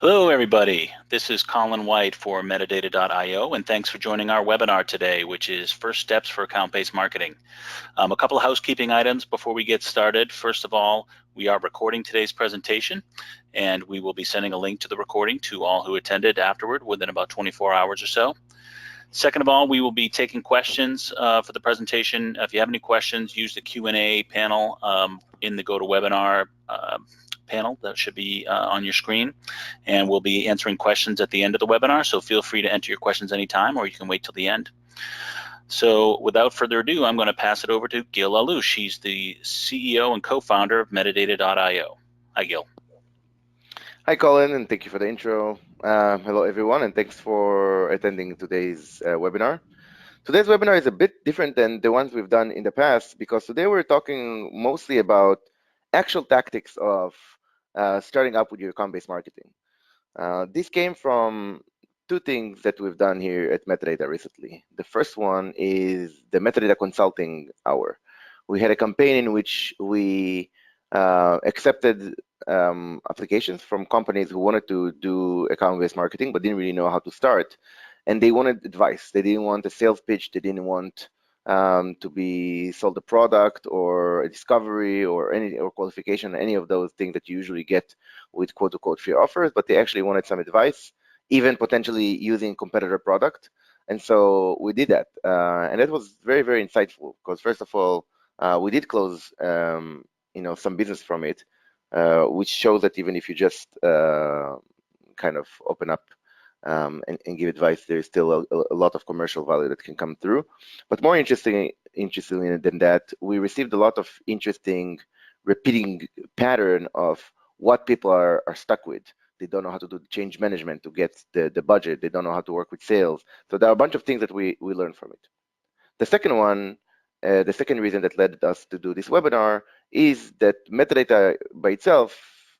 Hello, everybody. This is Colin White for Metadata.io, and thanks for joining our webinar today, which is First Steps for Account-Based Marketing. A couple of housekeeping items before we get started. First of all, we are recording today's presentation, and we will be sending a link to the recording to all who attended afterward within about 24 hours or so. Second of all, we will be taking questions for the presentation. If you have any questions, use the Q&A panel in the GoToWebinar panel that should be on your screen, and we'll be answering questions at the end of the webinar, so feel free to enter your questions anytime, or you can wait till the end. So without further ado, I'm going to pass it over to Gil Alouche. She's the CEO and co-founder of Metadata.io. Hi, Gil. Hi, Colin, and thank you for the intro. Hello, everyone, and thanks for attending today's webinar. Today's webinar is a bit different than the ones we've done in the past because today we're talking mostly about actual tactics of starting up with your account-based marketing. This came from two things that we've done here at Metadata recently. The first one is the Metadata Consulting Hour. We had a campaign in which we accepted applications from companies who wanted to do account-based marketing but didn't really know how to start, and they wanted advice. They didn't want a sales pitch. They didn't want to be sold a product or a discovery or qualification, any of those things that you usually get with quote-unquote free offers, but they actually wanted some advice, even potentially using competitor product. And so we did that, and that was very, very insightful because first of all, we did close some business from it, which shows that even if you just kind of open up and give advice, there's still a lot of commercial value that can come through. But more interestingly than that, we received a lot of interesting repeating pattern of what people are stuck with. They don't know how to do change management to get the budget. They don't know how to work with sales. So there are a bunch of things that we learned from it. The second one, the second reason that led us to do this webinar is that Metadata by itself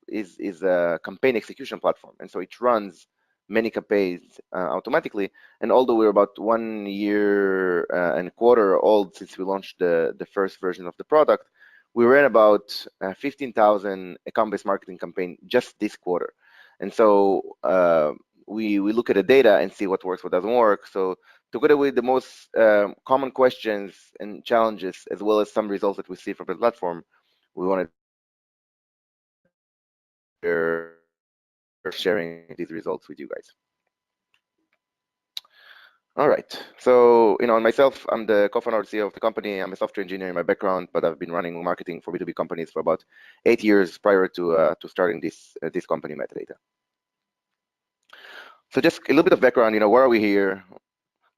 is a campaign execution platform. And so it runs many campaigns automatically. And although we're about 1 year and a quarter old since we launched the first version of the product, we ran about 15,000 account-based marketing campaign just this quarter. And so we look at the data and see what works, what doesn't work. So together with the most common questions and challenges, as well as some results that we see from the platform, we wanted to sharing these results with you guys. All right, so myself, I'm the co-founder and CEO of the company. I'm a software engineer in my background, but I've been running marketing for B2B companies for about 8 years prior to starting this company, Metadata. So just a little bit of background, why are we here?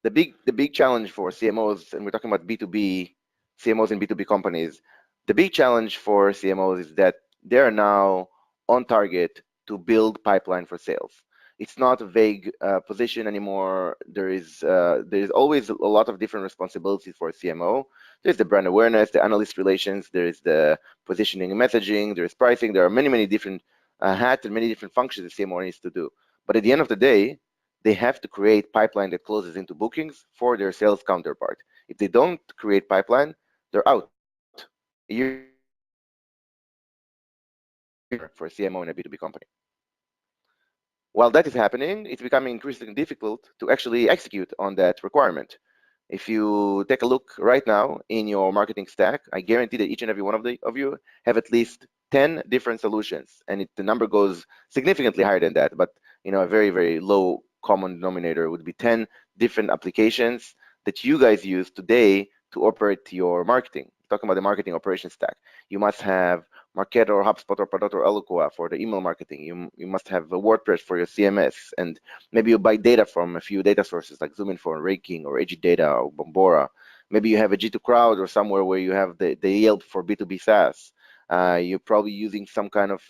The big challenge for CMOs, and we're talking about B2B CMOs and B2B companies, the big challenge for CMOs is that they're now on target to build pipeline for sales. It's not a vague position anymore. There is always a lot of different responsibilities for a CMO. There's the brand awareness, the analyst relations, there is the positioning and messaging, there's pricing. There are many different hats and many different functions the CMO needs to do. But at the end of the day, they have to create pipeline that closes into bookings for their sales counterpart. If they don't create pipeline, they're out. A year for a CMO in a B2B company. While that is happening, it's becoming increasingly difficult to actually execute on that requirement. If you take a look right now in your marketing stack, I guarantee that each and every one of you have at least 10 different solutions, and the number goes significantly higher than that. But a very low common denominator would be 10 different applications that you guys use today to operate your marketing. Talking about the marketing operation stack, you must have Marketo or HubSpot or Pardot or Eloqua for the email marketing. You must have a WordPress for your CMS, and maybe you buy data from a few data sources like ZoomInfo and Raking or AG Data or Bombora. Maybe you have a G2 Crowd or somewhere where you have the Yelp for B2B SaaS. You're probably using some kind of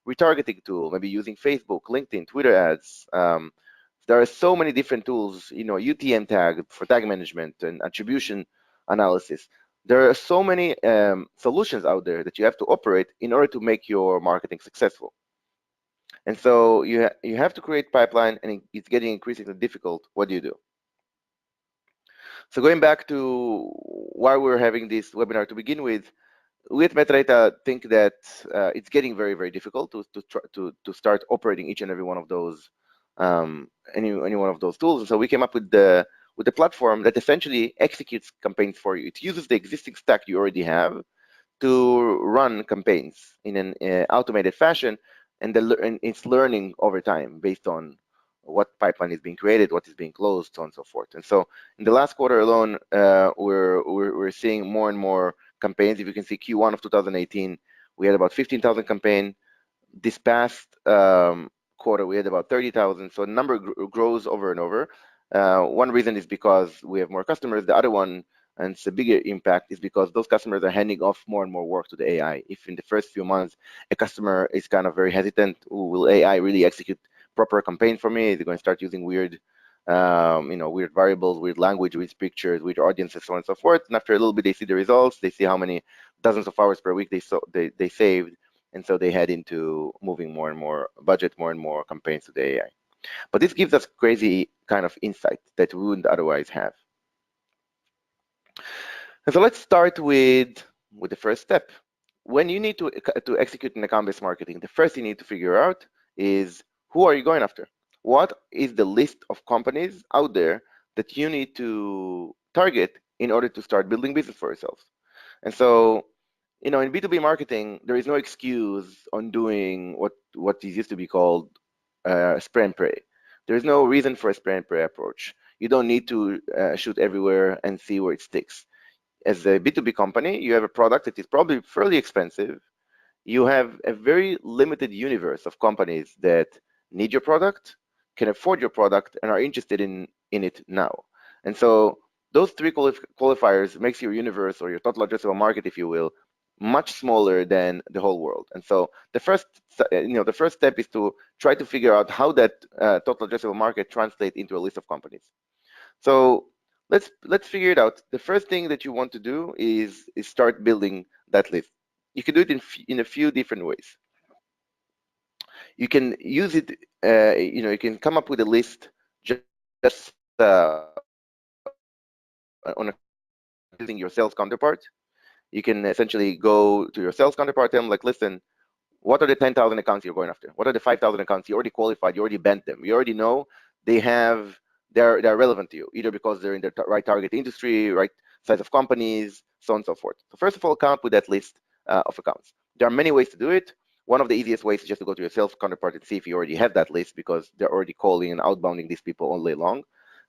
retargeting tool, maybe using Facebook, LinkedIn, Twitter ads. There are so many different tools, UTM tag for tag management and attribution analysis. There are so many solutions out there that you have to operate in order to make your marketing successful. And so you have to create pipeline, and it's getting increasingly difficult. What do you do? So going back to why we're having this webinar to begin with, we at Metadata think that it's getting very, very difficult to start operating each and every one of those any one of those tools. And so we came up with the platform that essentially executes campaigns for you. It uses the existing stack you already have to run campaigns in an automated fashion, and it's learning over time based on what pipeline is being created, what is being closed, so on and so forth. And so in the last quarter alone, we're seeing more and more campaigns. If you can see Q1 of 2018, we had about 15,000 campaigns. This past quarter, we had about 30,000. So the number grows over and over. One reason is because we have more customers. The other one, and it's a bigger impact, is because those customers are handing off more and more work to the AI. If in the first few months a customer is kind of very hesitant, will AI really execute proper campaign for me? Is it going to start using weird, weird variables, weird language, weird pictures, weird audiences, so on and so forth? And after a little bit, they see the results. They see how many dozens of hours per week they saved, and so they head into moving more and more budget, more and more campaigns to the AI. But this gives us crazy kind of insight that we wouldn't otherwise have. And so let's start with the first step. When you need to execute an account-based marketing, the first thing you need to figure out is, who are you going after? What is the list of companies out there that you need to target in order to start building business for yourself? And so, in B2B marketing, there is no excuse on doing what is used to be called spray and pray. There is no reason for a spray and pray approach. You don't need to shoot everywhere and see where it sticks. As a B2B company, you have a product that is probably fairly expensive. You have a very limited universe of companies that need your product, can afford your product, and are interested in it now. And so those three qualifiers makes your universe, or your total addressable market, if you will, much smaller than the whole world. And so the first step is to try to figure out how that total addressable market translates into a list of companies. So let's figure it out. The first thing that you want to do is start building that list. You can do it in a few different ways. You can use it, you can come up with a list just on using your sales counterpart. You can essentially go to your sales counterpart, tell them like, listen, what are the 10,000 accounts you're going after? What are the 5,000 accounts you already qualified? You already bent them. You already know they're relevant to you, either because they're in the right target industry, right size of companies, so on and so forth. So first of all, come up with that list of accounts. There are many ways to do it. One of the easiest ways is just to go to your sales counterpart and see if you already have that list, because they're already calling and outbounding these people all day long.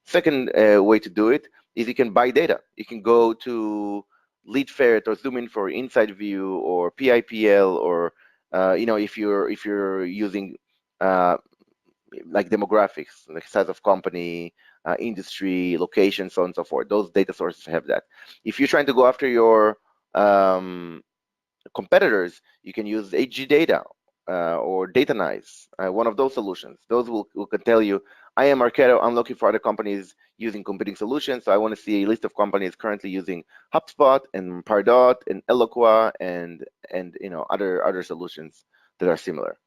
Second way to do it is you can buy data. You can go to LeadFerret or ZoomInfo, Inside View, or PIPL, or if you're using like demographics, like size of company, industry, location, so on and so forth. Those data sources have that. If you're trying to go after your competitors, you can use HG Data or Datanize, one of those solutions. Those can tell you, I am Marketo, I'm looking for other companies using competing solutions, so I want to see a list of companies currently using HubSpot and Pardot and Eloqua and other solutions that are similar.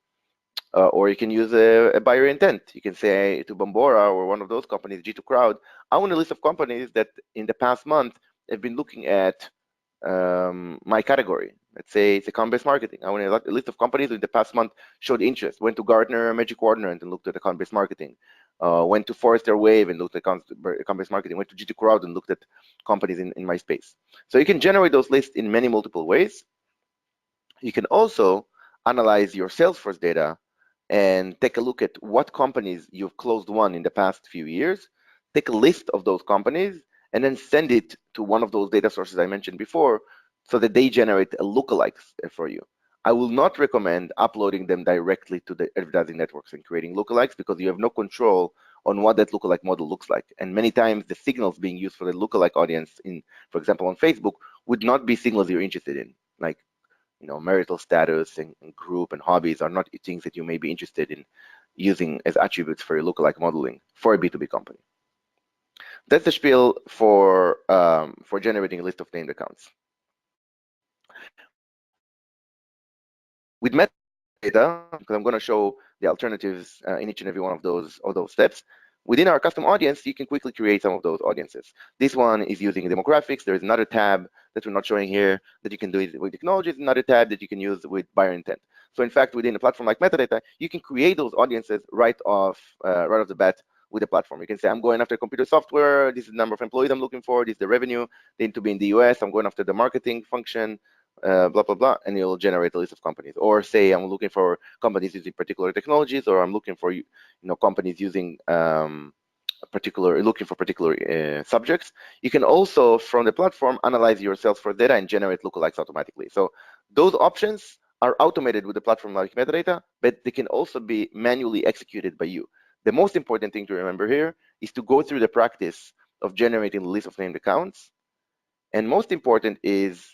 Or you can use a buyer intent. You can say to Umbara or one of those companies, G2 Crowd, I want a list of companies that in the past month have been looking at my category. Let's say it's account-based marketing. I want a list of companies who in the past month showed interest, went to Gartner Magic Quadrant and looked at account-based marketing, went to Forrester Wave and looked at account-based marketing, went to G2 Crowd and looked at companies in my space. So you can generate those lists in many multiple ways. You can also analyze your Salesforce data and take a look at what companies you've closed won in the past few years, take a list of those companies, and then send it to one of those data sources I mentioned before so that they generate a lookalike for you. I will not recommend uploading them directly to the advertising networks and creating lookalikes, because you have no control on what that lookalike model looks like. And many times the signals being used for the lookalike audience for example, on Facebook would not be signals you're interested in. Like, marital status and group and hobbies are not things that you may be interested in using as attributes for your lookalike modeling for a B2B company. That's the spiel for generating a list of named accounts. With metadata, because I'm going to show the alternatives in each and every one of those steps. within our custom audience, you can quickly create some of those audiences. This one is using demographics. There's another tab that we're not showing here that you can do it with technologies, another tab that you can use with buyer intent. So in fact, within a platform like Metadata, you can create those audiences right off the bat with the platform. You can say, I'm going after computer software. This is the number of employees I'm looking for. This is the revenue. They need to be in the US. I'm going after the marketing function, blah, blah, blah. And you'll generate a list of companies. Or say, I'm looking for companies using particular technologies, or I'm looking for companies using looking for particular subjects. You can also, from the platform, analyze your Salesforce data and generate lookalikes automatically. So those options are automated with the platform like Metadata, but they can also be manually executed by you. The most important thing to remember here is to go through the practice of generating the list of named accounts. And most important is,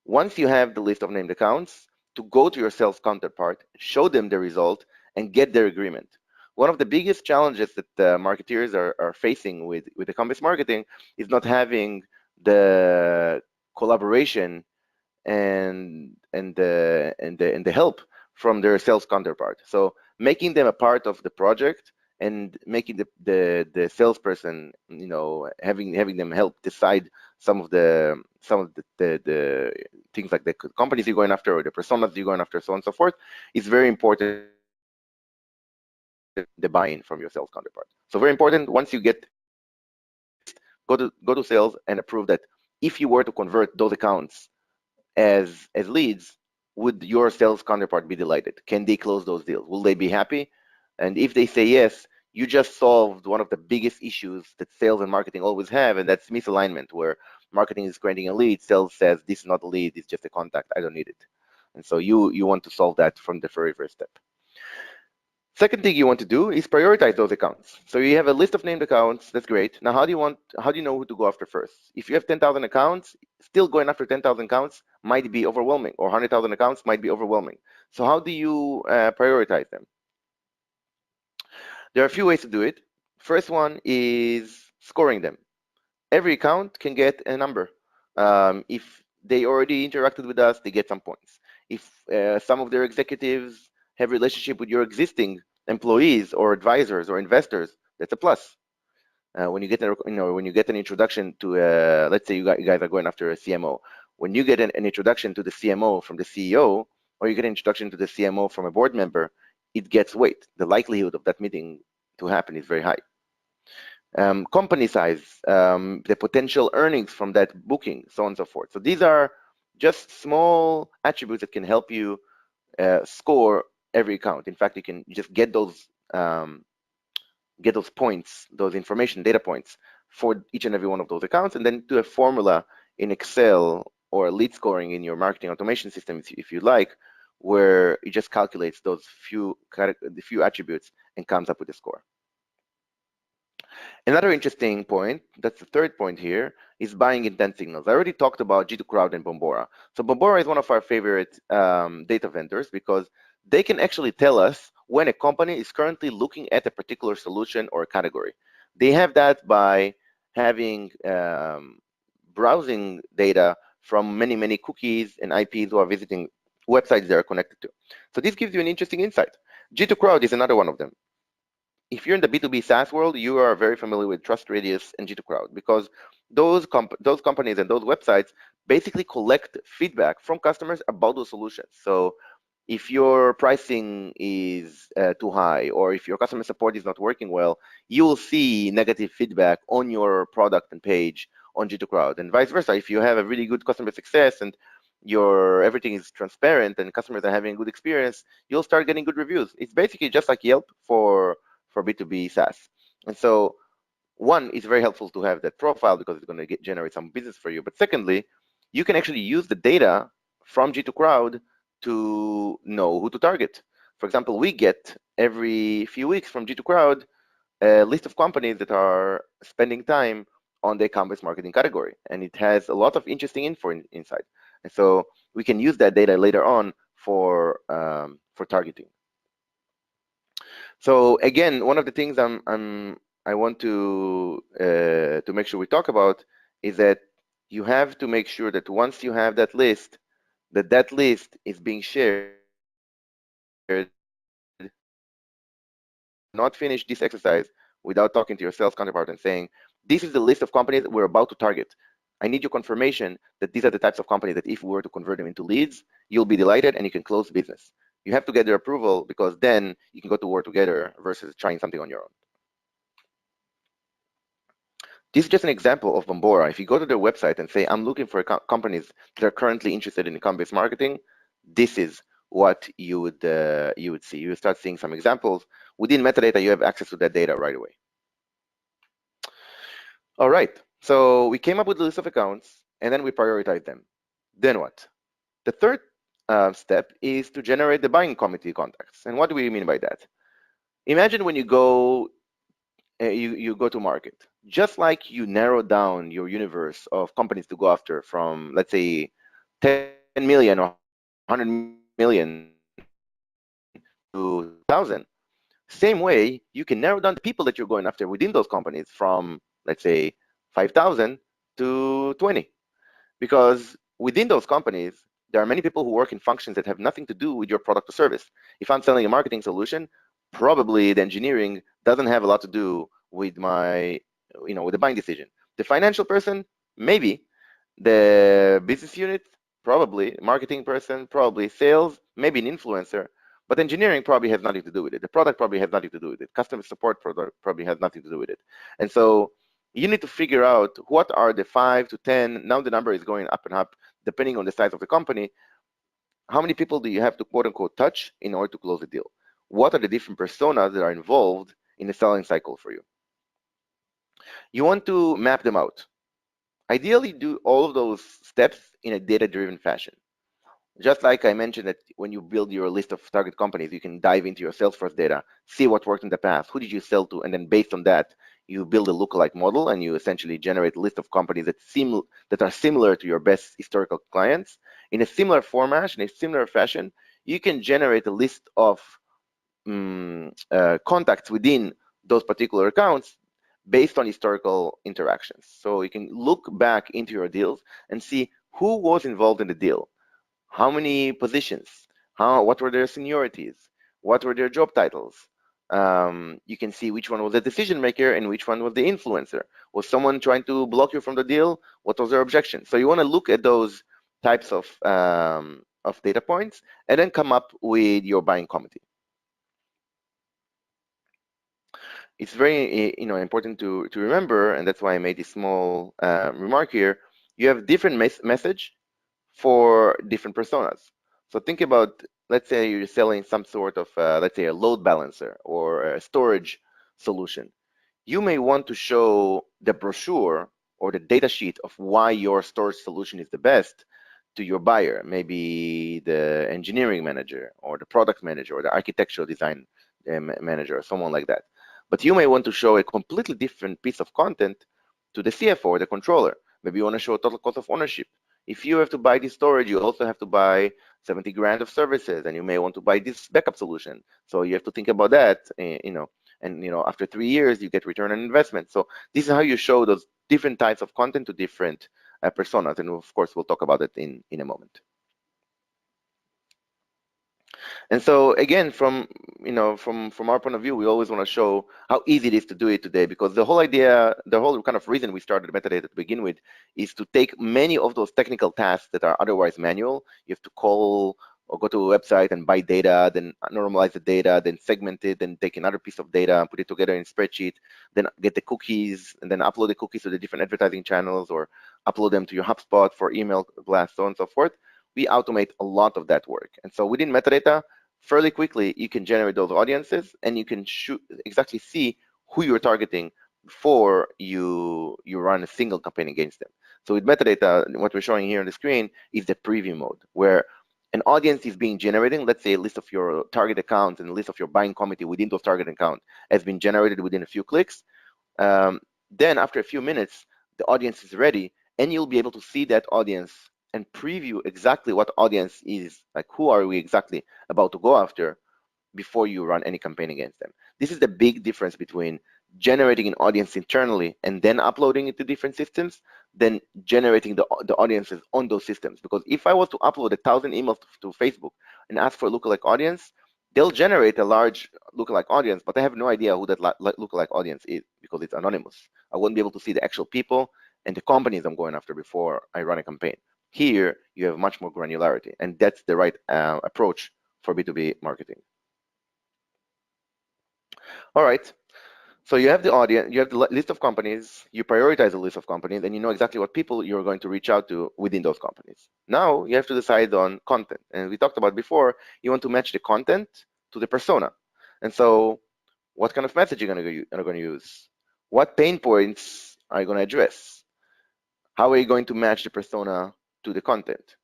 once you have the list of named accounts, to go to your sales counterpart, show them the result, and get their agreement. One of the biggest challenges that marketeers are facing with account-based marketing is not having the collaboration and the help from their sales counterpart. So making them a part of the project and making the salesperson, having them help decide some of the things like the companies you're going after or the personas you're going after, so on and so forth, is very important to get the buy-in from your sales counterpart. So very important, once you get the list, go to sales and approve that if you were to convert those accounts as leads, would your sales counterpart be delighted? Can they close those deals? Will they be happy? And if they say yes, you just solved one of the biggest issues that sales and marketing always have, and that's misalignment, where marketing is creating a lead, sales says this is not a lead, it's just a contact, I don't need it. And so you want to solve that from the very first step. Second thing you want to do is prioritize those accounts. So you have a list of named accounts. That's great. Now, how do you know who to go after first? If you have 10,000 accounts, still going after 10,000 accounts might be overwhelming, or 100,000 accounts might be overwhelming. So how do you prioritize them? There are a few ways to do it. First one is scoring them. Every account can get a number. If they already interacted with us, they get some points. If some of their executives have relationship with your existing employees or advisors or investors, that's a plus. When you get an introduction to, let's say you guys are going after a CMO, when you get an introduction to the CMO from the CEO, or you get an introduction to the CMO from a board member, it gets weight. The likelihood of that meeting to happen is very high. Company size, the potential earnings from that booking, so on and so forth. So these are just small attributes that can help you score every account. In fact, you can just get those points, those information data points for each and every one of those accounts, and then do a formula in Excel or lead scoring in your marketing automation system, if you like, where it just calculates those the few attributes and comes up with a score. Another interesting point, that's the third point here, is buying intent signals. I already talked about G2 Crowd and Bombora. So Bombora is one of our favorite data vendors because they can actually tell us when a company is currently looking at a particular solution or category. They have that by having browsing data from many, many cookies and IPs who are visiting websites they are connected to. So this gives you an interesting insight. G2 Crowd is another one of them. If you're in the B2B SaaS world, you are very familiar with Trust Radius and G2 Crowd because those companies and those websites basically collect feedback from customers about those solutions. So if your pricing is too high, or if your customer support is not working well, you will see negative feedback on your product and page on G2 Crowd, and vice versa. If you have a really good customer success and your everything is transparent and customers are having a good experience, you'll start getting good reviews. It's basically just like Yelp for B2B SaaS. And so one, it's very helpful to have that profile because it's going to generate some business for you. But secondly, you can actually use the data from G2 Crowd to know who to target. For example, we get every few weeks from G2 Crowd a list of companies that are spending time on the account-based marketing category, and it has a lot of interesting info inside. And so we can use that data later on for targeting. So again, one of the things I want to make sure we talk about is that you have to make sure that once you have that list, that list is being shared with your customers. So you should not finish this exercise without talking to your sales counterpart and saying, this is the list of companies we're about to target. I need your confirmation that these are the types of companies that if we were to convert them into leads, you'll be delighted and you can close business. You have to get their approval because then you can go to work together versus trying something on your own. This is just an example of Umbara. If you go to their website and say, I'm looking for companies that are currently interested in account-based marketing, this is what you would see. You would start seeing some examples. Within metadata, you have access to that data right away. All right, so we came up with a list of accounts, and then we prioritize them. Then what? The third step is to generate the buying committee contacts. And what do we mean by that? Imagine when you go you go to market. Just like you narrow down your universe of companies to go after from, let's say, 10 million or 100 million to 1,000. Same way, you can narrow down the people that you're going after within those companies from, let's say, 5,000 to 20. Because within those companies, there are many people who work in functions that have nothing to do with your product or service. If I'm selling a marketing solution, probably the engineering doesn't have a lot to do with with the buying decision. The financial person, maybe. The business unit, probably. Marketing person, probably. Sales, maybe an influencer. But engineering probably has nothing to do with it. The product probably has nothing to do with it. Customer support product probably has nothing to do with it. And so you need to figure out what are the 5 to 10, now the number is going up and up, depending on the size of the company. How many people do you have to quote unquote touch in order to close the deal? What are the different personas that are involved in the selling cycle for you? You want to map them out. Ideally, do all of those steps in a data-driven fashion. Just like I mentioned that when you build your list of target companies, you can dive into your Salesforce data, see what worked in the past, who did you sell to, and then based on that, you build a lookalike model and you essentially generate a list of companies that are similar to your best historical clients. In a similar format, in a similar fashion, you can generate a list of contacts within those particular accounts based on historical interactions. So you can look back into your deals and see who was involved in the deal, how many positions, what were their seniorities, what were their job titles. You can see which one was the decision maker and which one was the influencer. Was someone trying to block you from the deal? What was their objection? So you want to look at those types of data points and then come up with your buying committee. It's very important to remember, and that's why I made this small remark here. You have different message for different personas. So think about, let's say you're selling some sort of, let's say a load balancer or a storage solution. You may want to show the brochure or the data sheet of why your storage solution is the best to your buyer, maybe the engineering manager or the product manager or the architectural design manager or someone like that. But you may want to show a completely different piece of content to the CFO or the controller. Maybe you want to show total cost of ownership. If you have to buy this storage, you also have to buy 70 grand of services, and you may want to buy this backup solution. So you have to think about that, and after 3 years, you get return on investment. So this is how you show those different types of content to different personas, and of course, we'll talk about it in a moment. And so again, from our point of view, we always want to show how easy it is to do it today, because the whole idea, the whole kind of reason we started metadata to begin with is to take many of those technical tasks that are otherwise manual. You have to call or go to a website and buy data, then normalize the data, then segment it, then take another piece of data and put it together in a spreadsheet, then get the cookies, and then upload the cookies to the different advertising channels or upload them to your HubSpot for email blast, so on and so forth. We automate a lot of that work. And so within metadata, fairly quickly, you can generate those audiences and you can exactly see who you're targeting before you run a single campaign against them. So with metadata, what we're showing here on the screen is the preview mode, where an audience is being generated. Let's say a list of your target accounts and a list of your buying committee within those target accounts has been generated within a few clicks. Then after a few minutes, the audience is ready, and you'll be able to see that audience and preview exactly what audience is, like who are we exactly about to go after before you run any campaign against them. This is the big difference between generating an audience internally and then uploading it to different systems than generating the audiences on those systems. Because if I was to upload 1,000 emails to Facebook and ask for a lookalike audience, they'll generate a large lookalike audience, but I have no idea who that lookalike audience is because it's anonymous. I won't be able to see the actual people and the companies I'm going after before I run a campaign. Here, you have much more granularity, and that's the right approach for B2B marketing. All right, so you have the audience, you have the list of companies, you prioritize a list of companies, and you know exactly what people you're going to reach out to within those companies. Now you have to decide on content. And we talked about before, you want to match the content to the persona. And so what kind of message you're going to use? What pain points are you going to address? How are you going to match the persona to the content?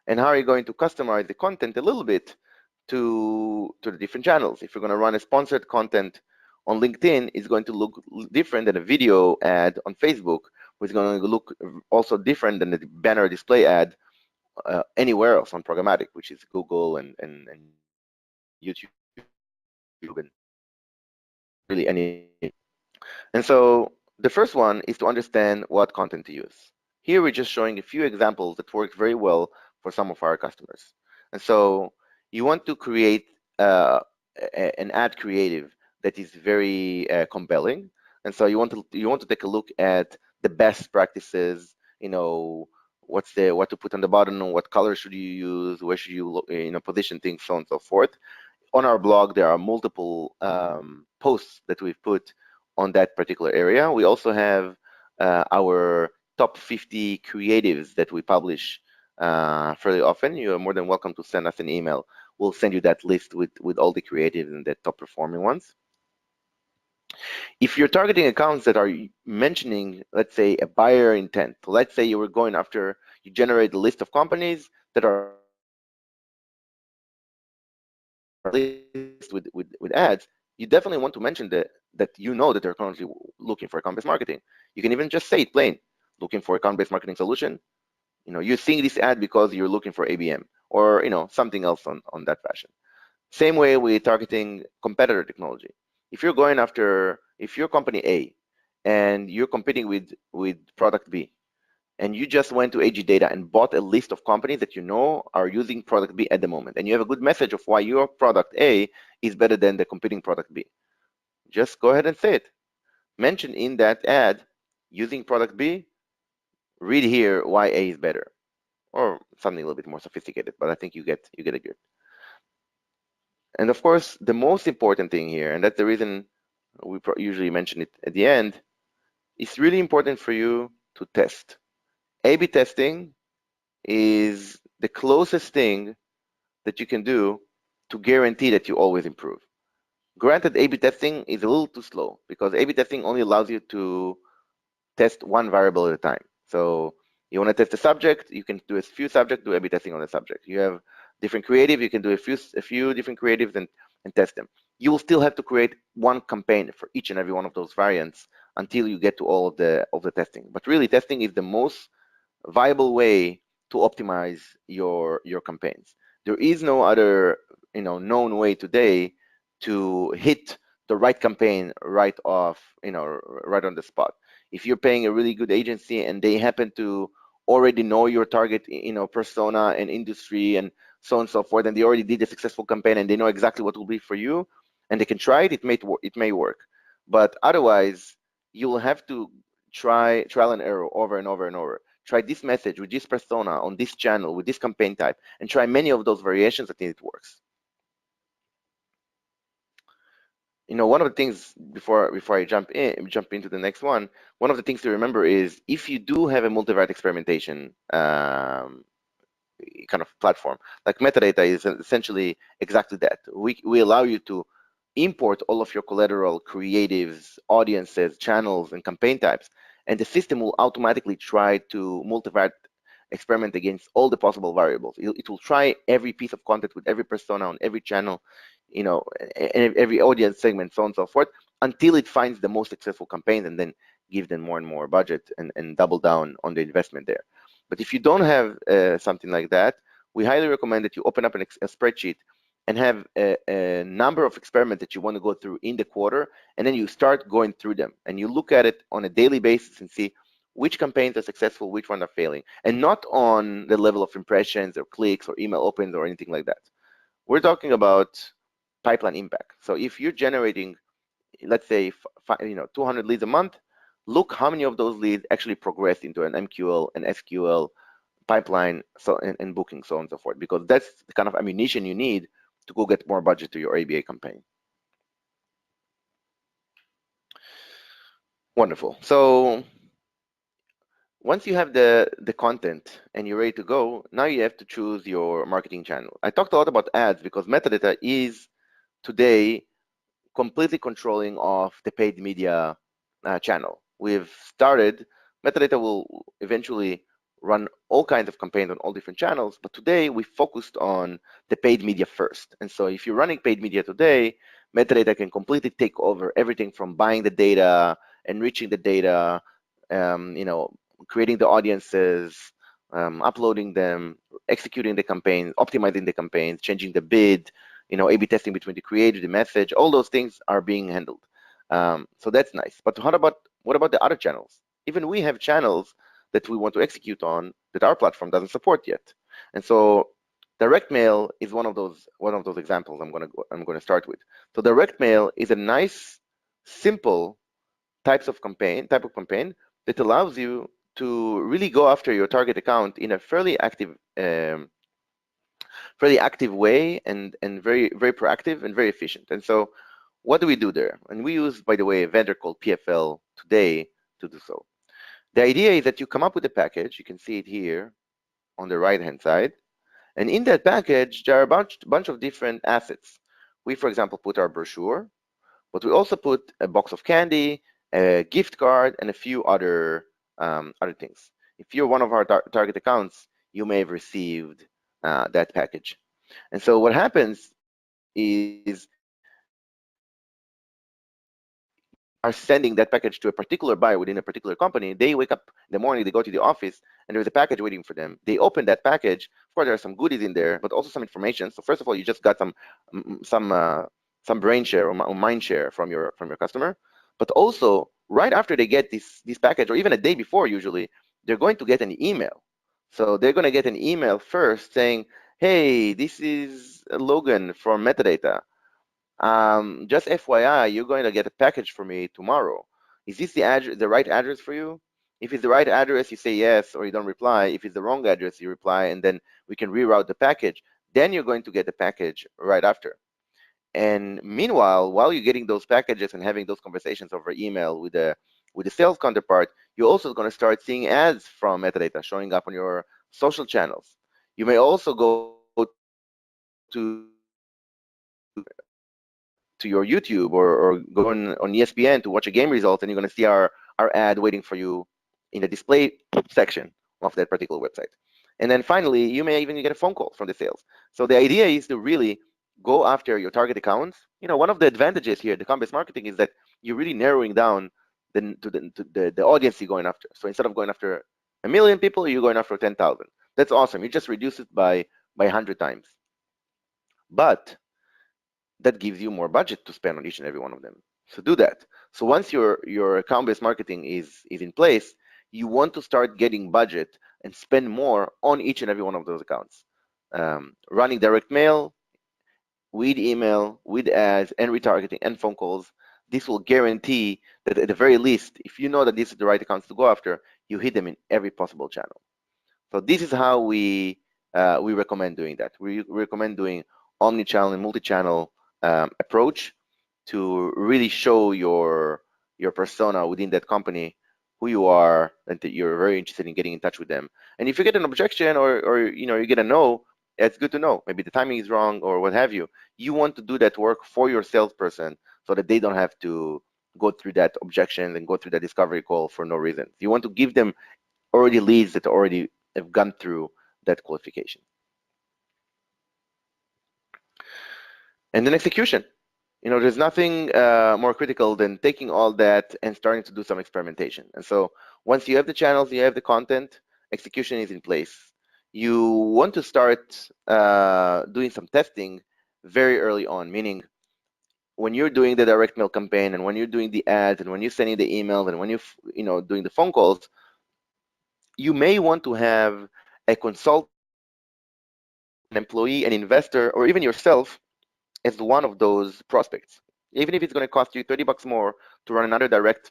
And how are you going to customize the content a little bit to the different channels? If you're going to run a sponsored content on LinkedIn, it's going to look different than a video ad on Facebook, which is going to look also different than the banner display ad anywhere else on programmatic, which is Google and YouTube and really any. And so the first one is to understand what content to use. Here we're just showing a few examples that work very well for some of our customers. And so you want to create an ad creative that is very compelling. And so you want to take a look at the best practices, what to put on the bottom, what color should you use, where should you position things, so on and so forth. On our blog, there are multiple posts that we've put on that particular area. We also have our top 50 creatives that we publish fairly often. You are more than welcome to send us an email. We'll send you that list with all the creatives and the top performing ones. If you're targeting accounts that are mentioning, let's say, a buyer intent, so let's say you were going after, you generate a list of companies that are list with ads, you definitely want to mention that you know that they're currently looking for account-based marketing. You can even just say it plain, looking for account-based marketing solution. You're seeing this ad because you're looking for ABM or something else on that fashion. Same way with targeting competitor technology. If you're company A and you're competing with product B, and you just went to AG Data and bought a list of companies that you know are using product B at the moment, and you have a good message of why your product A is better than the competing product B, just go ahead and say it. Mention in that ad, using product B, read here why A is better, or something a little bit more sophisticated, but I think you get a good. And of course, the most important thing here, and that's the reason we usually mention it at the end, it's really important for you to test. A/B testing is the closest thing that you can do to guarantee that you always improve. Granted, A/B testing is a little too slow because A/B testing only allows you to test one variable at a time. So you want to test a subject, you can do a few subjects, do A/B testing on the subject. You have different creative, you can do a few different creatives and test them. You will still have to create one campaign for each and every one of those variants until you get to all of the testing. But really, testing is the most viable way to optimize your campaigns. There is no other known way today to hit the right campaign right off, right on the spot. If you're paying a really good agency and they happen to already know your target, persona and industry and so on and so forth, and they already did a successful campaign and they know exactly what will be for you, and they can try it, it may work. But otherwise, you will have to trial and error over and over and over. Try this message with this persona on this channel with this campaign type, and try many of those variations until it works. One of the things before I jump into the next one of the things to remember is if you do have a multivariate experimentation kind of platform, like Metadata is essentially exactly that. We allow you to import all of your collateral, creatives, audiences, channels, and campaign types, and the system will automatically try to multivariate experiment against all the possible variables. It will try every piece of content with every persona on every channel, and every audience segment, so on and so forth, until it finds the most successful campaign, and then give them more and more budget and double down on the investment there. But if you don't have something like that, we highly recommend that you open up a spreadsheet and have a number of experiments that you want to go through in the quarter, and then you start going through them, and you look at it on a daily basis and see which campaigns are successful, which ones are failing, and not on the level of impressions or clicks or email opens or anything like that. We're talking about pipeline impact. So if you're generating, let's say, 200 leads a month, look how many of those leads actually progress into an MQL and SQL pipeline, so and booking, so on and so forth, because that's the kind of ammunition you need to go get more budget to your ABA campaign. Wonderful. So once you have the content and you're ready to go, now you have to choose your marketing channel. I talked a lot about ads because metadata is today completely controlling of the paid media channel. We've started, metadata will eventually run all kinds of campaigns on all different channels, but today we focused on the paid media first. And so if you're running paid media today, metadata can completely take over everything from buying the data, enriching the data, you know, creating the audiences, uploading them, executing the campaigns, optimizing the campaigns, changing the bid, A/B testing between the creator, the message, all those things are being handled. So that's nice. But what about the other channels? Even we have channels that we want to execute on that our platform doesn't support yet. And so direct mail is one of those examples I'm gonna start with. So direct mail is a nice, simple type of campaign that allows you to really go after your target account in a fairly active way, and very very proactive and very efficient. And so what do we do there? And we use, by the way, a vendor called PFL today to do so. The idea is that you come up with a package. You can see it here on the right hand side, and in that package there are a bunch of different assets. We, for example, put our brochure, but we also put a box of candy, a gift card, and a few other things. If you're one of our target accounts, you may have received that package. And so what happens is you are sending that package to a particular buyer within a particular company. They wake up in the morning, they go to the office, and there's a package waiting for them. They open that package. Of course, there are some goodies in there, but also some information. So first of all, you just got some brain share or mind share from your customer. But also, right after they get this package, or even a day before, usually they're going to get an email. So they're going to get an email first saying, "Hey, this is Logan from Metadata. Just FYI, you're going to get a package for me tomorrow. Is this the right address for you?" If it's the right address, you say yes, or you don't reply. If it's the wrong address, you reply, and then we can reroute the package. Then you're going to get the package right after. And meanwhile, while you're getting those packages and having those conversations over email with the sales counterpart, you're also going to start seeing ads from metadata showing up on your social channels. You may also go to your YouTube, or go on ESPN to watch a game result, and you're going to see our ad waiting for you in the display section of that particular website. And then finally, you may even get a phone call from the sales. So the idea is to really go after your target accounts. One of the advantages here, the account-based marketing, is that you're really narrowing down the audience you're going after. So instead of going after 1 million people, you're going after 10,000. That's awesome. You just reduce it by 100 times. But that gives you more budget to spend on each and every one of them. So do that. So once your account-based marketing is in place, you want to start getting budget and spend more on each and every one of those accounts. Running direct mail, with email, with ads, and retargeting, and phone calls. This will guarantee that at the very least, if you know that this is the right accounts to go after, you hit them in every possible channel. So this is how we recommend doing that. We recommend doing omni-channel and multi-channel approach to really show your persona within that company, who you are, and that you're very interested in getting in touch with them. And if you get an objection, or you get a no, it's good to know. Maybe the timing is wrong or what have you. You want to do that work for your salesperson so that they don't have to go through that objection and go through that discovery call for no reason. You want to give them already leads that already have gone through that qualification. And then execution. There's nothing more critical than taking all that and starting to do some experimentation. And so once you have the channels, you have the content, execution is in place. You want to start doing some testing very early on, meaning when you're doing the direct mail campaign, and when you're doing the ads, and when you're sending the emails, and when you're doing the phone calls, you may want to have a consultant, an employee, an investor, or even yourself as one of those prospects. Even if it's going to cost you $30 more to run another direct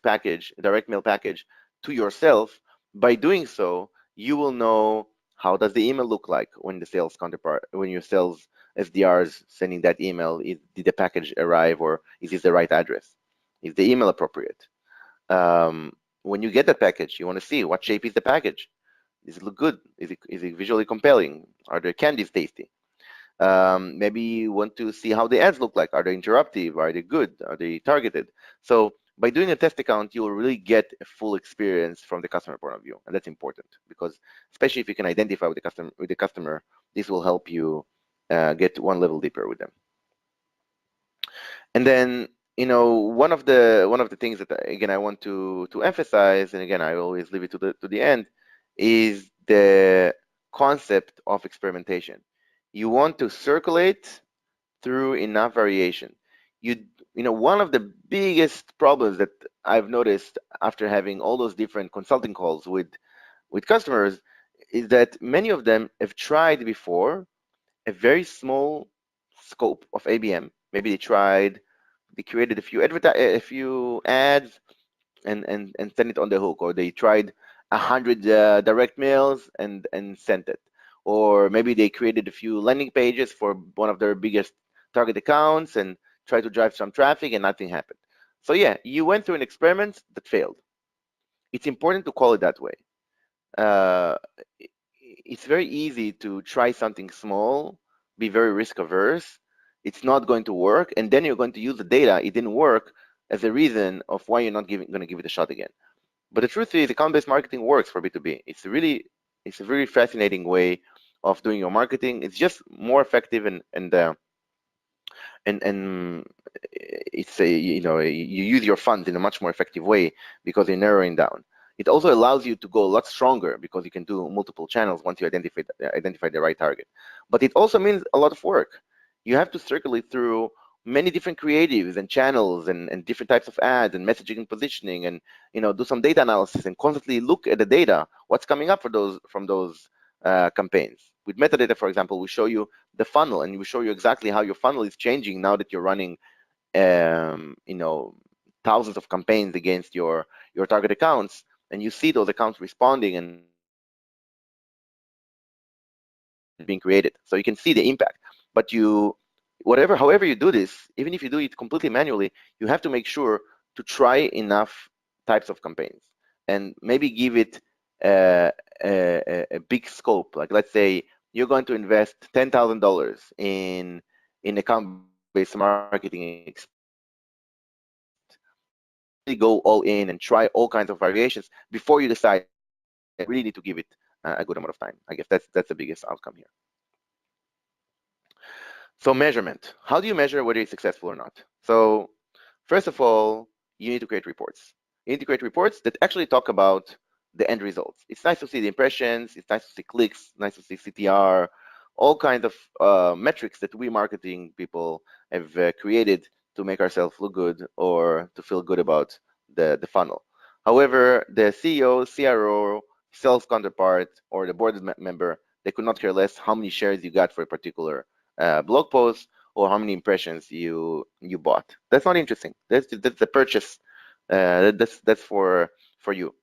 mail package to yourself, by doing so, you will know how does the email look like when the sales counterpart, when your sales SDRs sending that email, did the package arrive or is this the right address? Is the email appropriate? When you get that package, you want to see what shape is the package. Does it look good? Is it visually compelling? Are the candies tasty? Maybe you want to see how the ads look like. Are they interruptive? Are they good? Are they targeted? So by doing a test account, you will really get a full experience from the customer point of view, and that's important because especially if you can identify with the customer, this will help you get one level deeper with them. And then one of the things that again I want to emphasize, and again I always leave it to the end, is the concept of experimentation. You want to circulate through enough variation. You one of the biggest problems that I've noticed after having all those different consulting calls with customers is that many of them have tried before a very small scope of ABM. Maybe they created a few ads and sent it on the hook, or they tried 100 direct mails and sent it, or maybe they created a few landing pages for one of their biggest target accounts and tried to drive some traffic and nothing happened. So yeah, you went through an experiment that failed. It's important to call it that way. uh, it's very easy to try something small, be very risk averse. It's not going to work, and then you're going to use the data it didn't work as a reason of why you're not going to give it a shot again. But the truth is, account-based marketing works for B2B. It's a very fascinating way of doing your marketing. It's just more effective and it's a you use your funds in a much more effective way because you're narrowing down. It also allows you to go a lot stronger because you can do multiple channels once you identify the right target. But it also means a lot of work. You have to circulate through many different creatives and channels and different types of ads and messaging and positioning, and do some data analysis and constantly look at the data, what's coming up for those from those campaigns. With metadata, for example, we show you the funnel, and we show you exactly how your funnel is changing now that you're running um, you know thousands of campaigns against your target accounts, and you see those accounts responding and being created, so you can see the impact. But however you do this, even if you do it completely manually, you have to make sure to try enough types of campaigns and maybe give it a big scope. Like, let's say you're going to invest $10,000 in account-based marketing experiment. You really go all in and try all kinds of variations before you decide, okay, I really need to give it a good amount of time. I guess that's the biggest outcome here. So measurement. How do you measure whether it's successful or not? So first of all, you need to create reports. You need to create reports that actually talk about the end results. It's nice to see the impressions, it's nice to see clicks, nice to see CTR, all kinds of metrics that we marketing people have created to make ourselves look good or to feel good about the funnel. However, the CEO, CRO, sales counterpart, or the board member, they could not care less how many shares you got for a particular blog post or how many impressions you bought. That's not interesting. That's the purchase. That's for you.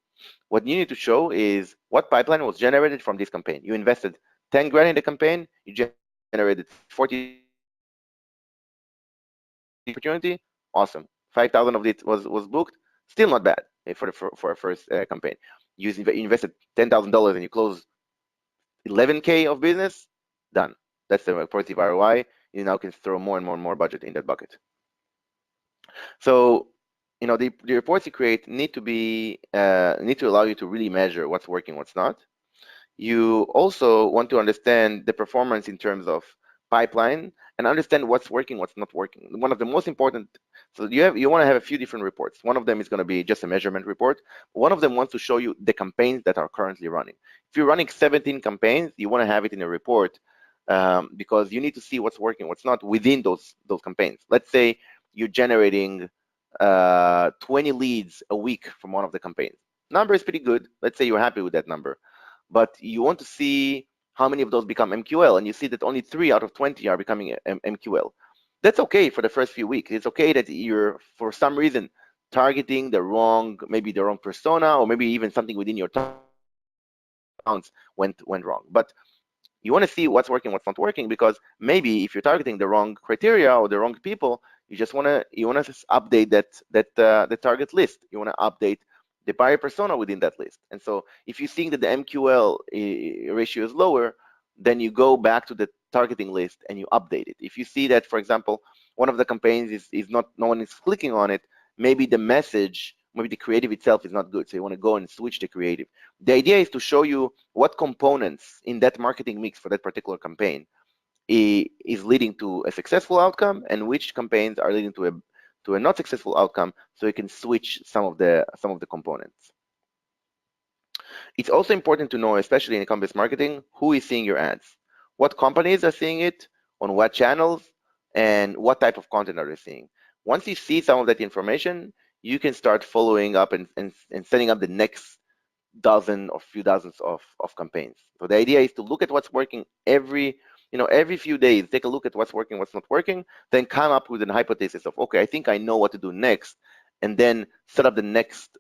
What you need to show is what pipeline was generated from this campaign. You invested 10 grand in the campaign. You generated $40,000 opportunity. Awesome. 5,000 of it was booked. Still not bad for a first campaign. You invested $10,000 and you close 11K of business. Done. That's the positive ROI. You now can throw more and more and more budget in that bucket. So, the reports you create need to allow you to really measure what's working, what's not. You also want to understand the performance in terms of pipeline and understand what's working, what's not working. One of the most important, so you want to have a few different reports. One of them is going to be just a measurement report. One of them wants to show you the campaigns that are currently running. If you're running 17 campaigns, you want to have it in a report because you need to see what's working, what's not within those campaigns. Let's say you're generating 20 leads a week from one of the campaigns. Number is pretty good. Let's say you're happy with that number, but you want to see how many of those become MQL, and you see that only 3 out of 20 are becoming MQL. That's okay for the first few weeks. It's okay that you're, for some reason, targeting the wrong, maybe the wrong persona, or maybe even something within your accounts went wrong. But you want to see what's working, what's not working, because maybe if you're targeting the wrong criteria or the wrong people, you want to update the target list. You want to update the buyer persona within that list. And so if you're seeing that the MQL ratio is lower, then you go back to the targeting list and you update it. If you see that, for example, one of the campaigns is not, no one is clicking on it, maybe the message, maybe the creative itself is not good, so you want to go and switch the creative. The idea is to show you what components in that marketing mix for that particular campaign is leading to a successful outcome, and which campaigns are leading to a not successful outcome, so you can switch some of the components. It's also important to know, especially in e-commerce marketing, who is seeing your ads, what companies are seeing it, on what channels, and what type of content are they seeing. Once you see some of that information, you can start following up and setting up the next dozen or few dozens of campaigns. So the idea is to look at what's working every few days, take a look at what's working, what's not working, then come up with an hypothesis of, okay, I think I know what to do next, and then set up the next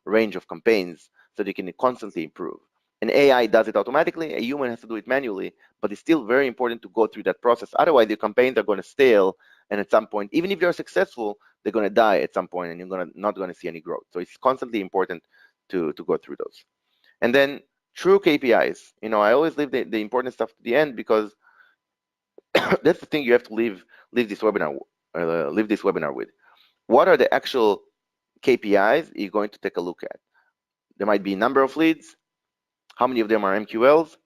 range of campaigns so that you can constantly improve. And AI does it automatically, a human has to do it manually, but it's still very important to go through that process. Otherwise, your campaigns are going to stale, and at some point, even if you're successful, they're going to die at some point, and you're not going to see any growth. So it's constantly important to go through those. And then true KPIs. I always leave the important stuff to the end, because that's the thing you have to leave this webinar with. What are the actual KPIs you're going to take a look at? There might be number of leads, how many of them are MQLs,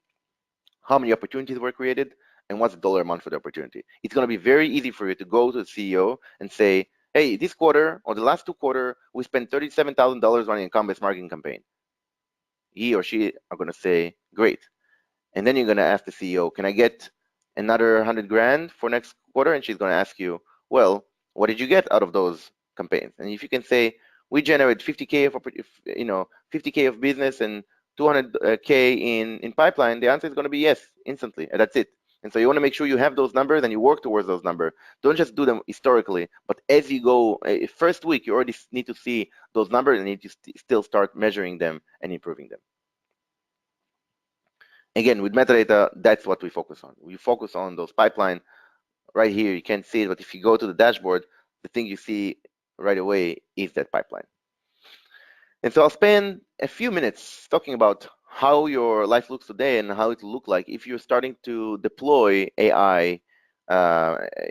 how many opportunities were created, and what's the dollar amount for the opportunity. It's going to be very easy for you to go to the CEO and say, hey, this quarter or the last 2 quarters, we spent $37,000 running a account-based marketing campaign. He or she are going to say, great. And then you're going to ask the CEO, can I get another 100 grand for next quarter? And she's going to ask you, well, what did you get out of those campaigns? And if you can say, we generate 50K of 50K of business and 200K in pipeline, the answer is going to be yes, instantly, and that's it. And so you want to make sure you have those numbers and you work towards those numbers. Don't just do them historically, but as you go, first week, you already need to see those numbers and need to still start measuring them and improving them. Again, with metadata, that's what we focus on. We focus on those pipeline. Right here, you can't see it, but if you go to the dashboard, the thing you see right away is that pipeline. And so I'll spend a few minutes talking about how your life looks today and how it will look like if you're starting to deploy AI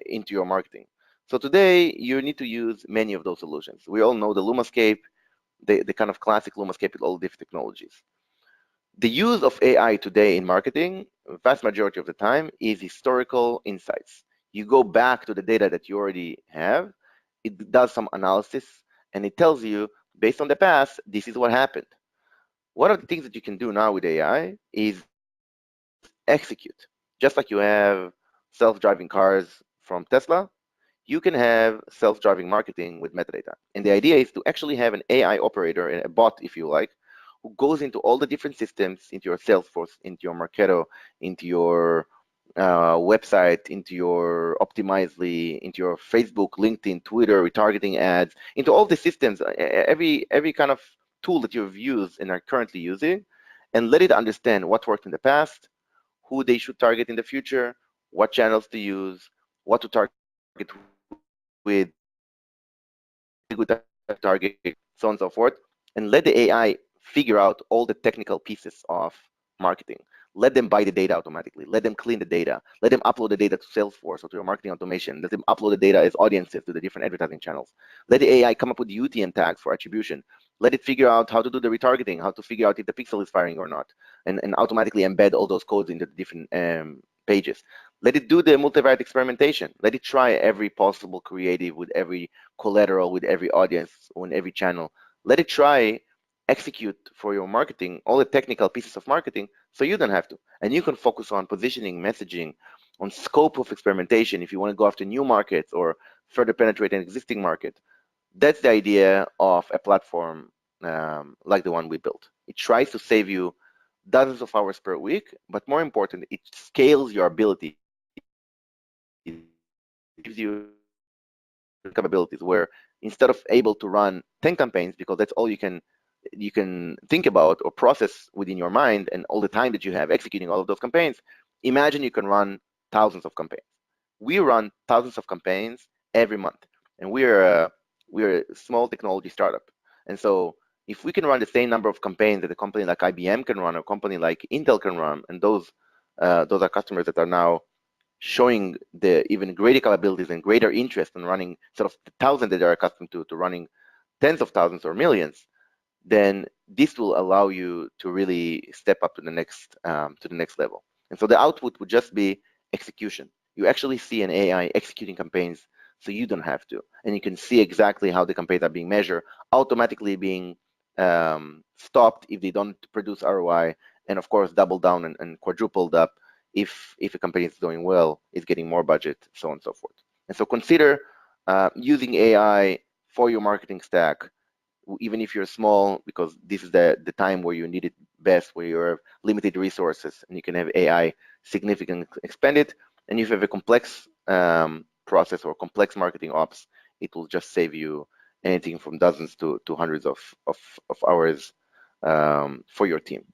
into your marketing. So today, you need to use many of those solutions. We all know the Lumascape, the kind of classic Lumascape with all different technologies. The use of AI today in marketing, vast majority of the time, is historical insights. You go back to the data that you already have, it does some analysis, and it tells you, based on the past, this is what happened. One of the things that you can do now with AI is execute. Just like you have self-driving cars from Tesla, you can have self-driving marketing with metadata. And the idea is to actually have an AI operator, a bot, if you like, who goes into all the different systems, into your Salesforce, into your Marketo, into your website, into your Optimizely, into your Facebook, LinkedIn, Twitter, retargeting ads, into all the systems, every kind of tool that you've used and are currently using, and let it understand what worked in the past, who they should target in the future, what channels to use, what to target with, what is a good time to target, so on and so forth, and let the AI figure out all the technical pieces of marketing. Let them buy the data automatically. Let them clean the data. Let them upload the data to Salesforce or to your marketing automation. Let them upload the data as audiences to the different advertising channels. Let the AI come up with the UTM tags for attribution. Let it figure out how to do the retargeting, how to figure out if the pixel is firing or not, and automatically embed all those codes into the different pages. Let it do the multivariate experimentation. Let it try every possible creative with every collateral, with every audience, on every channel. Let it try execute for your marketing all the technical pieces of marketing, so you don't have to. And you can focus on positioning, messaging, on scope of experimentation if you want to go after new markets or further penetrate an existing market. That's the idea of a platform like the one we built. It tries to save you dozens of hours per week, but more important, it scales your abilities to do what you want to do. gives you capabilities where instead of able to run 10 campaigns, because that's all you can think about or process within your mind and all the time that you have executing all of those campaigns, imagine you can run thousands of campaigns. We run thousands of campaigns every month, and we're a small technology startup. And so if we can run the same number of campaigns that a company like IBM can run, or a company like Intel can run, and those are customers that are now showing the even greater capabilities and greater interest in running sort of the thousands that they're accustomed to running tens of thousands or millions, then this will allow you to really step up to the next level. And so the output would just be execution. You actually see an AI executing campaigns, so you don't have to, and you can see exactly how the campaigns are being measured, automatically being stopped if they don't produce ROI, and of course double down and quadrupled up if a company is doing well, is getting more budget, so on and so forth. And so consider using AI for your marketing stack, even if you're small, because this is the time where you need it best, where you have limited resources and you can have AI significantly expand it. And if you have a complex process or complex marketing ops, it will just save you anything from dozens to hundreds of hours for your team.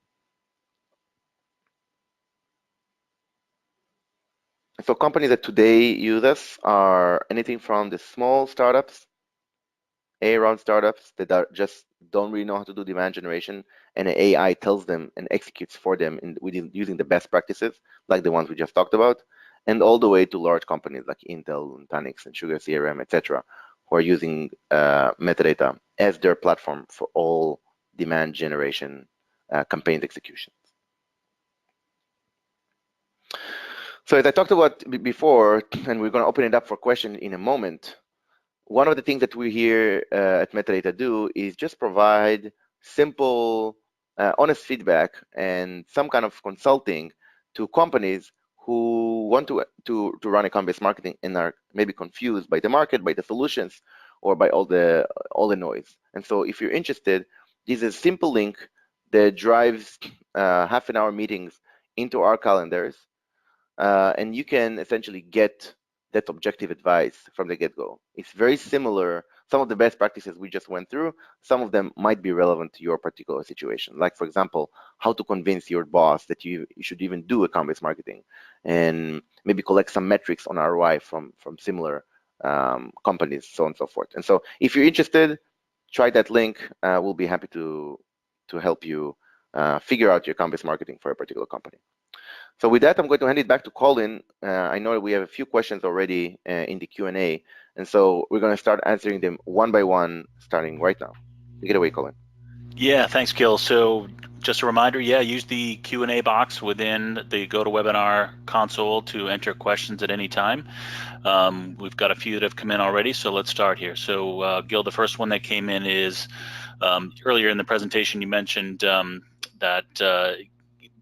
So companies that today use us are anything from the small startups, A-round startups that are just don't really know how to do demand generation, and an AI tells them and executes for them using the best practices, like the ones we just talked about, and all the way to large companies like Intel, and Nutanix, and Sugar CRM, etc., who are using metadata as their platform for all demand generation campaign execution. So as I talked about before, and we're going to open it up for question in a moment, one of the things that we here at Metadata do is just provide simple, honest feedback and some kind of consulting to companies who want to run account-based marketing and are maybe confused by the market, by the solutions, or by all the noise. And so if you're interested, this is a simple link that drives half an hour meetings into our calendars, and you can essentially get that objective advice from the get-go. It's very similar. Some of the best practices we just went through, some of them might be relevant to your particular situation. Like, for example, how to convince your boss that you should even do account-based marketing, and maybe collect some metrics on ROI from similar companies, so on and so forth. And so if you're interested, try that link. We'll be happy to help you figure out your account-based marketing for a particular company. So with that, I'm going to hand it back to Colin. I know we have a few questions already in the Q&A, and so we're going to start answering them one by one, starting right now. Take it away, Colin. Yeah, thanks, Gil. So just a reminder, use the Q&A box within the GoToWebinar console to enter questions at any time. We've got a few that have come in already, so let's start here. So Gil, the first one that came in is, earlier in the presentation you mentioned that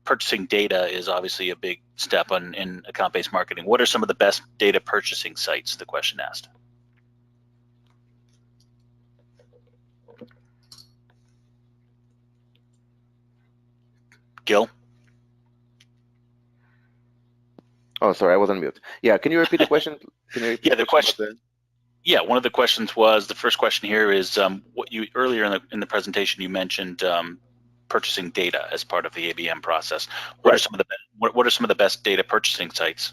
purchasing data is obviously a big step in account-based marketing. What are some of the best data purchasing sites, the question asked? Gil? Oh, sorry, I was on mute. Yeah, can you repeat the question? Can you repeat the question? About the... Yeah, one of the questions was, the first question here is, what you earlier in the presentation you mentioned purchasing data as part of the ABM process. What are some of the best data purchasing sites?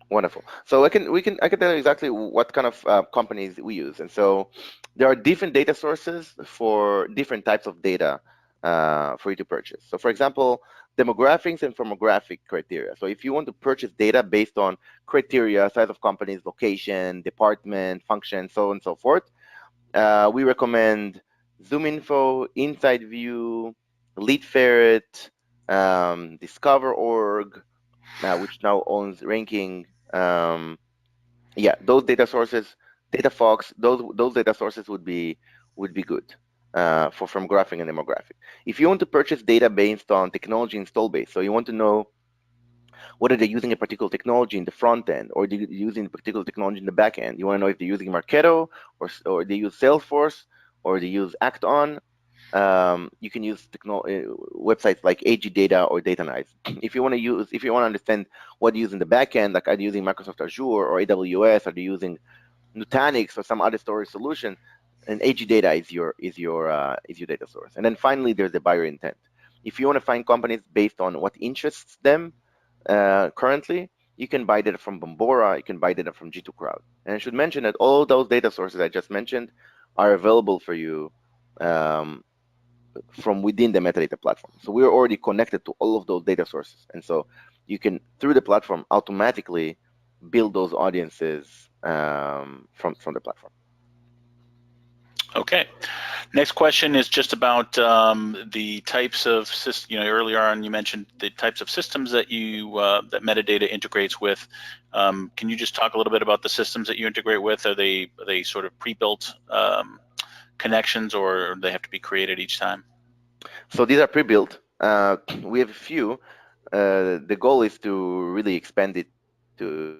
Wonderful. So I can tell you exactly what kind of companies we use. And so there are different data sources for different types of data for you to purchase. So for example, demographics and firmographic criteria. So if you want to purchase data based on criteria, size of companies, location, department, function, so on and so forth, we recommend ZoomInfo, Inside View, LeadFerret, Discover.org, which now owns Ranking. Yeah, those data sources, DataFox, those data sources would be good for firmographic and demographic. If you want to purchase data based on technology install base, so you want to know whether they're using a particular technology in the front end, or they're using a particular technology in the back end. You want to know if they're using Marketo, or they use Salesforce, or they use Acton. You can use websites like AG Data or Datanize. If you want to understand what you use in the backend, like are you using Microsoft Azure or AWS, are you using Nutanix or some other storage solution, and AG Data is your data source. And then finally, there's the buyer intent. If you want to find companies based on what interests them currently, you can buy data from Umbara, you can buy data from G2 Crowd. And I should mention that all those data sources I just mentioned are available for you um, from within the metadata platform. So we're already connected to all of those data sources. And so you can, through the platform, automatically build those audiences from the platform. Okay. Next question is just about the types of systems. Earlier on you mentioned the types of systems that that metadata integrates with. Can you just talk a little bit about the systems that you integrate with? Are they sort of pre-built connections, or they have to be created each time? So these are pre-built. We have a few. The goal is to really expand it to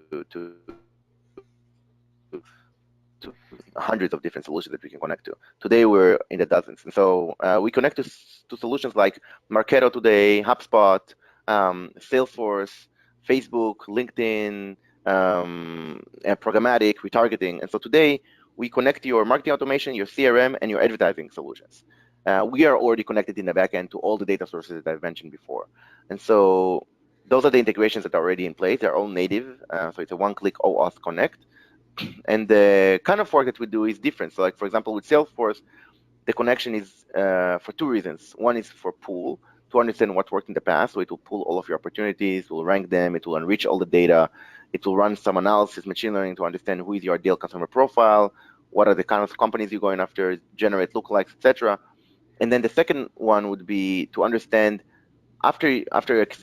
hundreds of different solutions that we can connect to. Today we're in the dozens, and so we connect to solutions like Marketo today, HubSpot, Salesforce, Facebook, LinkedIn, and programmatic retargeting. And so today we connect your marketing automation, your CRM, and your advertising solutions. We are already connected in the backend to all the data sources that I've mentioned before, and so those are the integrations that are already in place. They're all native, so it's a one-click OAuth connect. And the kind of work that we do is different. So like, for example, with Salesforce, the connection is for two reasons. One is for pool, to understand what worked in the past. So it will pull all of your opportunities, it will rank them, it will enrich all the data, it will run some analysis, machine learning to understand who is your ideal customer profile, what are the kind of companies you're going after, generate lookalikes, etc. And then the second one would be to understand after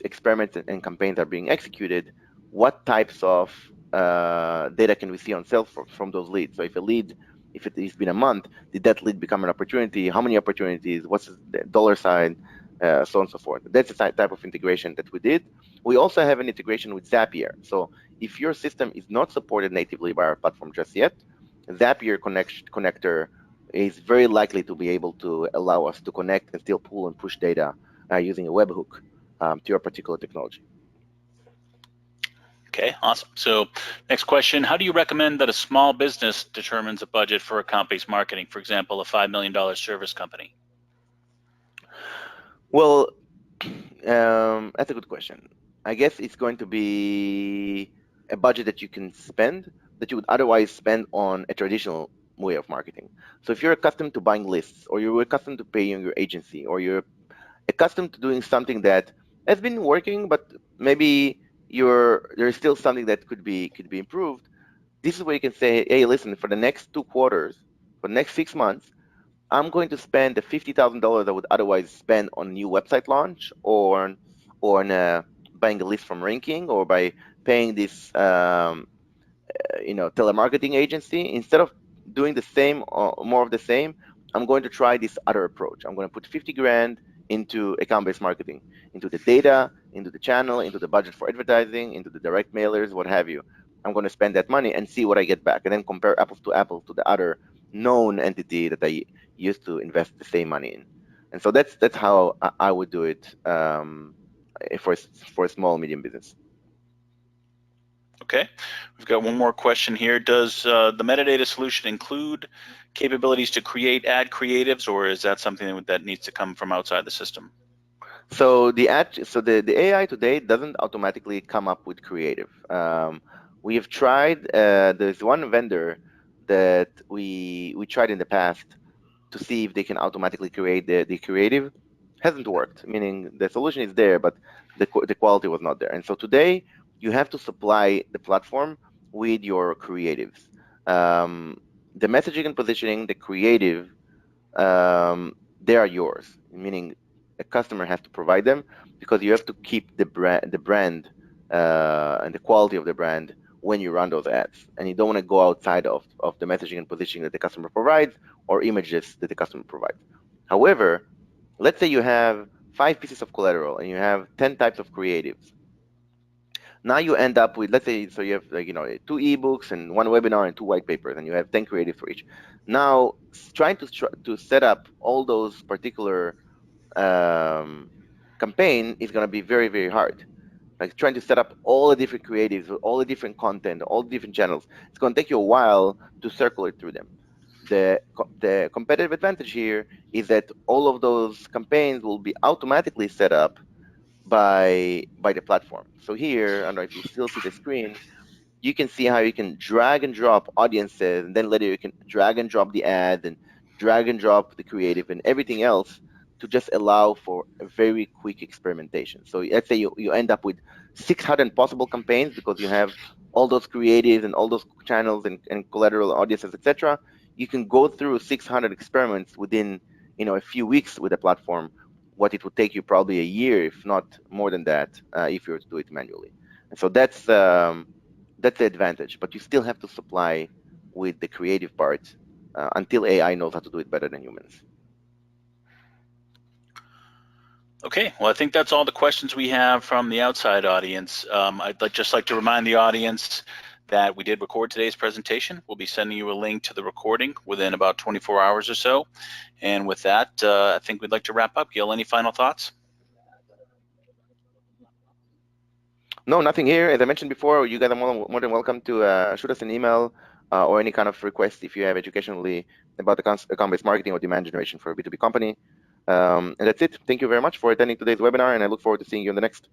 experiments and campaigns are being executed, what types of data can we see on sales from those leads? So if it has been a month, did that lead become an opportunity? How many opportunities? What's the dollar sign? So on and so forth. That's the type of integration that we did. We also have an integration with Zapier. So if your system is not supported natively by our platform just yet, Zapier connector is very likely to be able to allow us to connect and still pull and push data using a webhook to your particular technology. Okay, awesome. So next question, how do you recommend that a small business determines a budget for account-based marketing? For example, a $5 million service company. Well, that's a good question. I guess it's going to be a budget that you can spend that you would otherwise spend on a traditional way of marketing. So if you're accustomed to buying lists, or you're accustomed to paying your agency, or you're accustomed to doing something that has been working, but maybe there's still something that could be improved. This is where you can say, hey, listen, for the next 2 quarters, for the next 6 months, I'm going to spend the $50,000 I would otherwise spend on a new website launch, or on buying a list from ranking, or by paying this telemarketing agency. Instead of doing the same or more of the same, I'm going to try this other approach. I'm going to put 50 grand into account-based marketing, into the data, into the channel, into the budget for advertising, into the direct mailers, what have you. I'm going to spend that money and see what I get back, and then compare apples to the other known entity that I used to invest the same money in. And so that's how I would do it for a small medium business. Okay, we've got one more question here. Does the metadata solution include capabilities to create ad creatives, or is that something that needs to come from outside the system? So the AI today doesn't automatically come up with creative. We have tried. There's one vendor that we tried in the past to see if they can automatically create the creative. Hasn't worked. Meaning the solution is there, but the quality was not there. And so today you have to supply the platform with your creatives. Um, the messaging and positioning, the creative, they are yours. Meaning a customer has to provide them, because you have to keep the brand and the quality of the brand when you run those ads, and you don't want to go outside of the messaging and positioning that the customer provides, or images that the customer provides. However, let's say you have 5 pieces of collateral and you have 10 types of creatives. Now you end up with, let's say, so you have 2 ebooks and 1 webinar and 2 white papers, and you have 10 creatives for each. Now, trying to set up all those particular campaign is going to be very, very hard. Like trying to set up all the different creatives, all the different content, all the different channels. It's going to take you a while to circulate through them. The competitive advantage here is that all of those campaigns will be automatically set up by the platform. So here, I don't know if you still see the screen, you can see how you can drag and drop audiences, and then later you can drag and drop the ad and drag and drop the creative and everything else to just allow for a very quick experimentation. So let's say you end up with 600 possible campaigns because you have all those creatives and all those channels and collateral audiences, etc. You can go through 600 experiments within a few weeks with the platform, what it would take you probably a year, if not more than that, if you were to do it manually. And so that's the advantage, but you still have to supply with the creative part until AI knows how to do it better than humans. Okay, well, I think that's all the questions we have from the outside audience. I'd just like to remind the audience that we did record today's presentation. We'll be sending you a link to the recording within about 24 hours or so. And with that, I think we'd like to wrap up. Gil, any final thoughts? No, nothing here. As I mentioned before, you guys are more than welcome to shoot us an email or any kind of request if you have educationally about account-based marketing or demand generation for a B2B company. And that's it. Thank you very much for attending today's webinar, and I look forward to seeing you in the next.